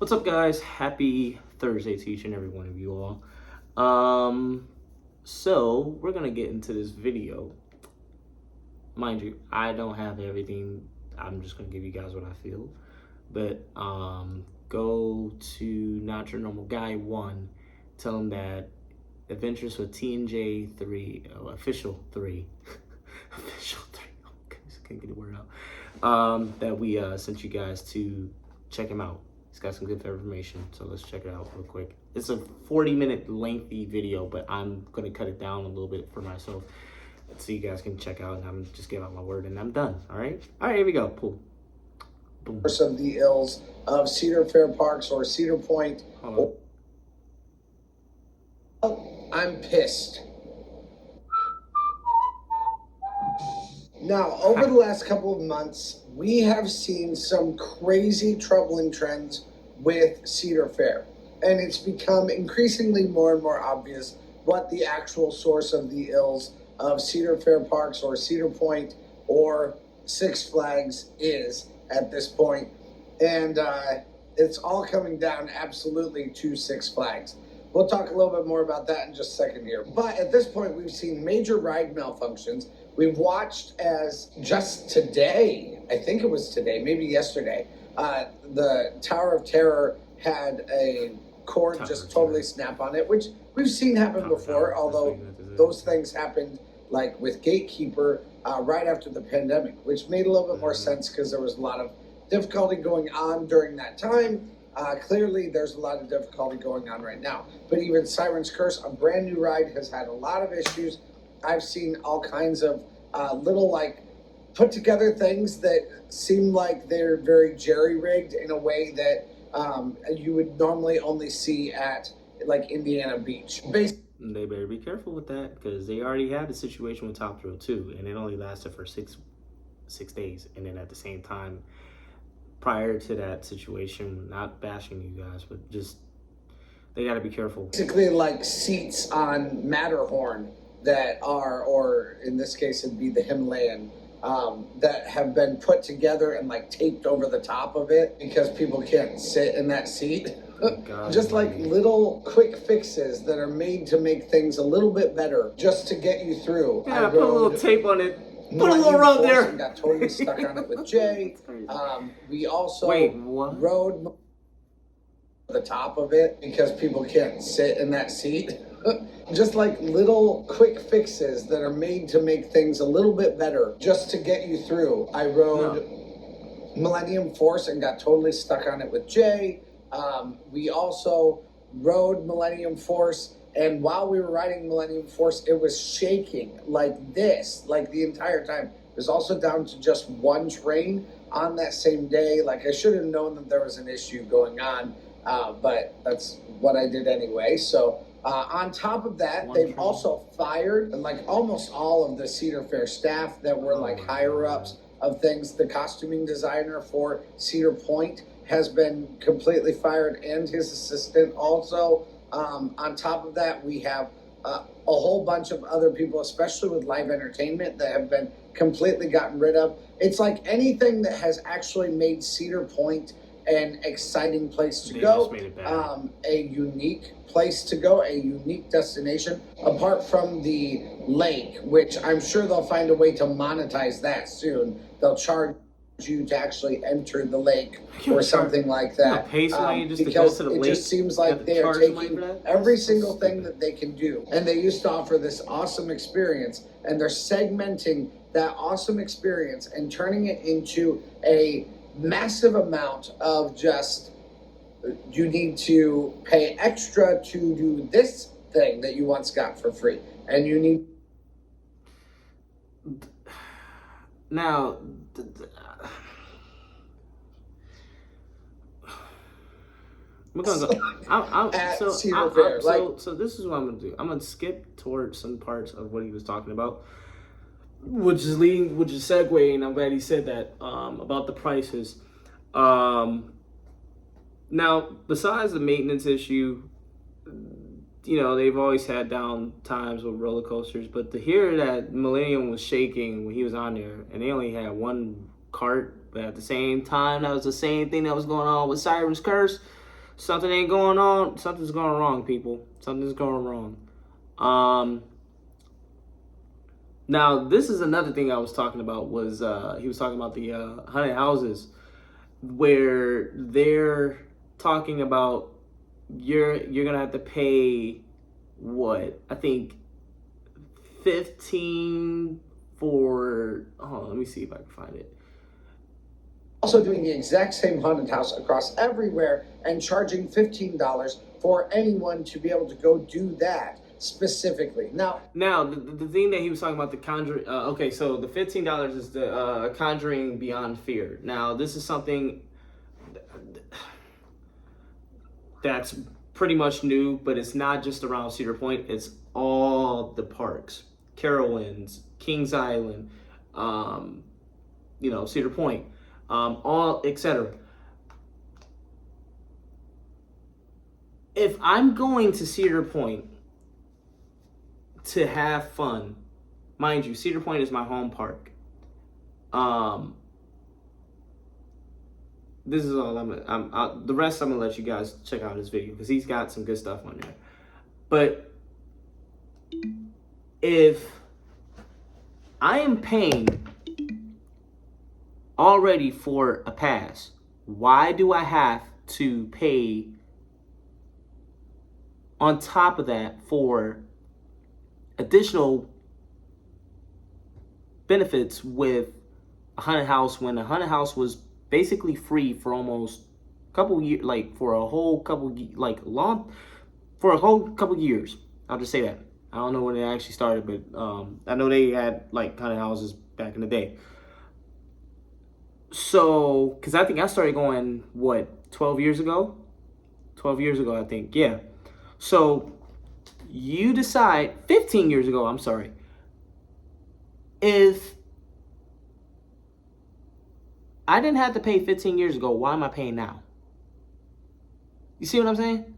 What's up, guys? Happy Thursday to each and every one of you all. So we're gonna get into this video. Mind you, I don't have everything. I'm just gonna give you guys what I feel. But go to Not Your Normal Guy 1. Tell him that Adventures with TNJ 3, official 3, official 3. Oh, goodness, I can't get the word out. That we sent you guys to check him out. He's got some good information, so let's check it out real quick. It's a 40-minute lengthy video, but I'm gonna cut it down a little bit for myself so you guys can check out, and I'm just give out my word and I'm done. All right, here we go. Cool. Boom. Of the ills of Cedar Fair Parks or Cedar Point. I'm pissed. Now, over the last couple of months, we have seen some crazy troubling trends with Cedar Fair. And it's become increasingly more and more obvious what the actual source of the ills of Cedar Fair Parks or Cedar Point or Six Flags is at this point. And it's all coming down absolutely to Six Flags. We'll talk a little bit more about that in just a second here. But at this point, we've seen major ride malfunctions. We've watched as just today, I think it was today, maybe yesterday, the Tower of Terror had a cord just totally snap on it, which we've seen happen before, although those things happened like with Gatekeeper right after the pandemic, which made a little bit more sense because there was a lot of difficulty going on during that time. Clearly, there's a lot of difficulty going on right now. But even Siren's Curse, a brand new ride, has had a lot of issues. I've seen all kinds of little like put together things that seem like they're very jerry-rigged in a way that you would normally only see at like Indiana Beach. They better be careful with that because they already had a situation with Top Thrill 2, and it only lasted for six days. And then at the same time, prior to that situation, not bashing you guys, but just they got to be careful. Basically, like seats on Matterhorn that are, or in this case, it'd be the Himalayan, that have been put together and like taped over the top of it because people can't sit in that seat. Just like little quick fixes that are made to make things a little bit better, just to get you through. Yeah, put a little tape on it. Put a little rub there. And got totally stuck on it with Jay. We also rode the top of it because people can't sit in that seat. Just like little quick fixes that are made to make things a little bit better, just to get you through. I rode Millennium Force and got totally stuck on it with Jay. We also rode Millennium Force, and while we were riding Millennium Force, it was shaking like this, like the entire time. It was also down to just one train on that same day. Like I should have known that there was an issue going on, but that's what I did anyway. So on top of that, they've also fired like almost all of the Cedar Fair staff that were like higher ups of things. The costuming designer for Cedar Point has been completely fired, and his assistant also. On top of that, we have a whole bunch of other people, especially with live entertainment, that have been completely gotten rid of. It's like anything that has actually made Cedar Point an exciting place to go, a unique place to go, a unique destination, apart from the lake, which I'm sure they'll find a way to monetize that soon. They'll charge you to actually enter the lake or something like that, because it just seems like they are taking every single thing that they can do, and they used to offer this awesome experience, and they're segmenting that awesome experience and turning it into a massive amount of just, you need to pay extra to do this thing that you once got for free, and you need now. We're gonna go. So this is what I'm gonna do. I'm gonna skip towards some parts of what he was talking about, which is segueing. I'm glad he said that about the prices. Now, besides the maintenance issue, you know, they've always had down times with roller coasters, but to hear that Millennium was shaking when he was on there, and they only had one cart, but at the same time, that was the same thing that was going on with Siren's Curse. Something ain't going on. Something's going wrong, people. Something's going wrong. Now, this is another thing I was talking about was he was talking about the haunted houses where they're talking about you're gonna have to pay what I think 15 for. Oh, let me see if I can find it. Also doing the exact same haunted house across everywhere and charging $15 for anyone to be able to go do that specifically. Now the thing that he was talking about, the Conjuring. Okay, so the $15 is the Conjuring Beyond Fear. Now this is something that's pretty much new, but it's not just around Cedar Point. It's all the parks, Carowinds, Kings Island, Cedar Point, all etc. If I'm going to Cedar Point to have fun, mind you, Cedar Point is my home park. This is all the rest I'm gonna let you guys check out his video because he's got some good stuff on there. But if I am paying already for a pass, why do I have to pay on top of that for additional benefits with a haunted house when a haunted house was basically free for almost a couple years, like for a whole couple, for a whole couple years. I'll just say that. I don't know when it actually started, but I know they had like haunted houses back in the day. So, because I think I started going, 12 years ago? 12 years ago, I think, yeah. So, you decide, 15 years ago, I'm sorry, if I didn't have to pay 15 years ago, why am I paying now? You see what I'm saying?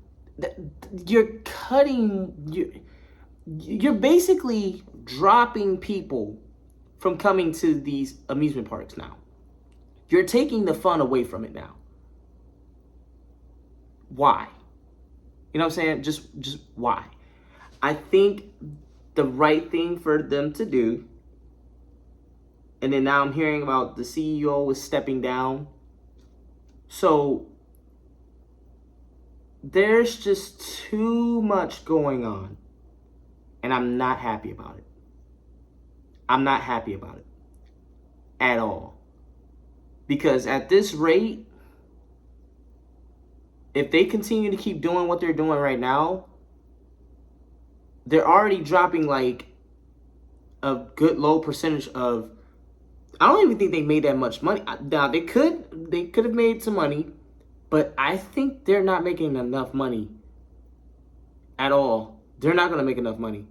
You're basically dropping people from coming to these amusement parks now. You're taking the fun away from it now. Why? You know what I'm saying? Just why? I think the right thing for them to do, and then now I'm hearing about the CEO is stepping down. So there's just too much going on. And I'm not happy about it. I'm not happy about it at all. Because at this rate, if they continue to keep doing what they're doing right now, they're already dropping like a good low percentage of. I don't even think they made that much money. Now they could have made some money, but I think they're not making enough money at all. They're not going to make enough money.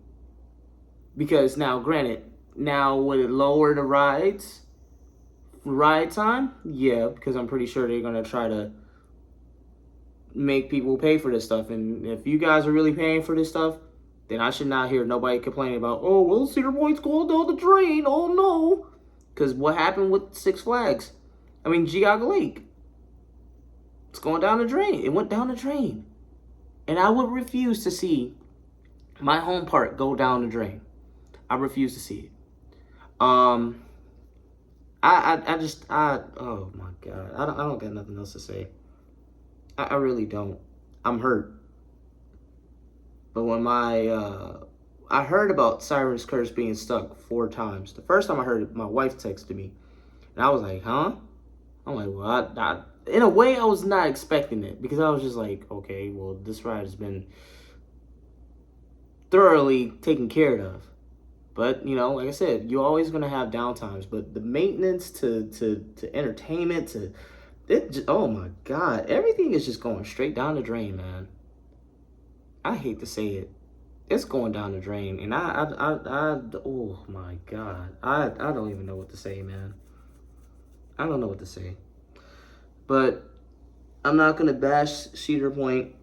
Because now, granted, would it lower the ride time? Yeah, because I'm pretty sure they're going to try to make people pay for this stuff. And if you guys are really paying for this stuff, then I should not hear nobody complaining about, oh, well, Cedar Point's going down the drain. Oh, no. Because what happened with Six Flags? I mean, Geauga Lake. It's going down the drain. It went down the drain. And I would refuse to see my home park go down the drain. I refuse to see it. Oh my God. I don't got nothing else to say. I really don't. I'm hurt. But when I heard about Siren's Curse being stuck 4 times. The first time I heard it, my wife texted me. And I was like, huh? I'm like, well, in a way, I was not expecting it. Because I was just like, okay, well, this ride has been thoroughly taken care of. But, like I said, you're always going to have downtimes. But the maintenance to entertainment, oh my God. Everything is just going straight down the drain, man. I hate to say it. It's going down the drain. And oh my God. I don't even know what to say, man. I don't know what to say. But I'm not going to bash Cedar Point.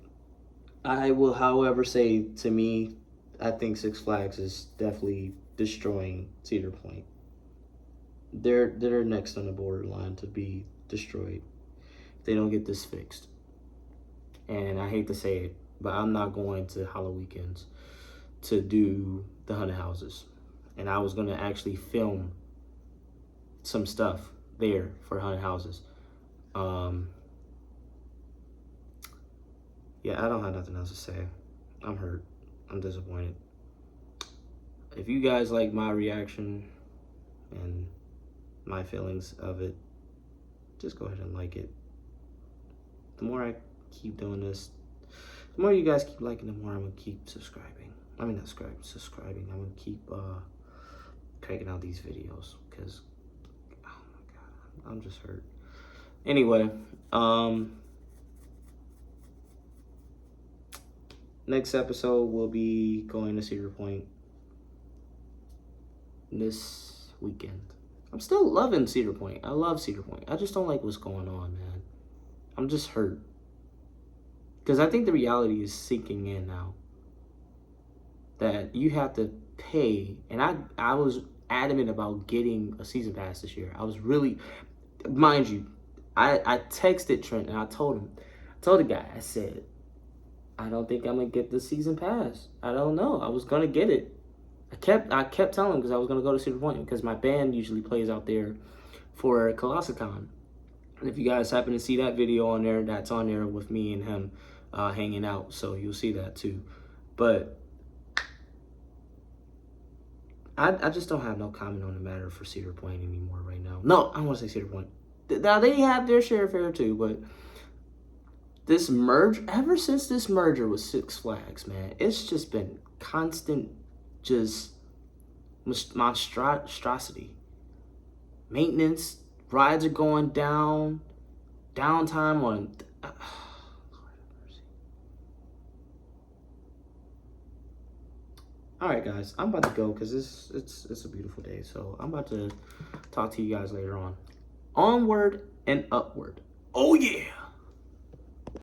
I will, however, say, to me, I think Six Flags is definitely destroying Cedar Point. They're next on the borderline to be destroyed if they don't get this fixed. and I hate to say it, but I'm not going to Halloween weekends to do the haunted houses. And I was gonna actually film some stuff there for haunted houses. Yeah, I don't have nothing else to say. I'm hurt. I'm disappointed. If you guys like my reaction and my feelings of it, just go ahead and like it. The more I keep doing this, the more you guys keep liking, the more I'm gonna keep subscribing. I mean, not subscribing. I'm gonna keep cranking out these videos because, oh my God, I'm just hurt. Anyway, next episode we'll be going to Cedar Point this weekend. I'm still loving Cedar Point. I love Cedar Point. I just don't like what's going on, man. I'm just hurt. Because I think the reality is sinking in now. That you have to pay. And I was adamant about getting a season pass this year. I was really, mind you, I texted Trent and I told the guy, I said, I don't think I'm going to get the season pass. I don't know. I was going to get it. I kept telling him because I was going to go to Cedar Point because my band usually plays out there for Colossicon. And if you guys happen to see that video on there, that's on there with me and him hanging out. So you'll see that too. But I just don't have no comment on the matter for Cedar Point anymore right now. No, I don't want to say Cedar Point. Now, they have their share of fare too, but this merge, ever since this merger with Six Flags, man, it's just been constant, just monstrosity. Maintenance, rides are going down, downtime on. All right, guys, I'm about to go because it's a beautiful day. So I'm about to talk to you guys later on. Onward and upward. Oh yeah.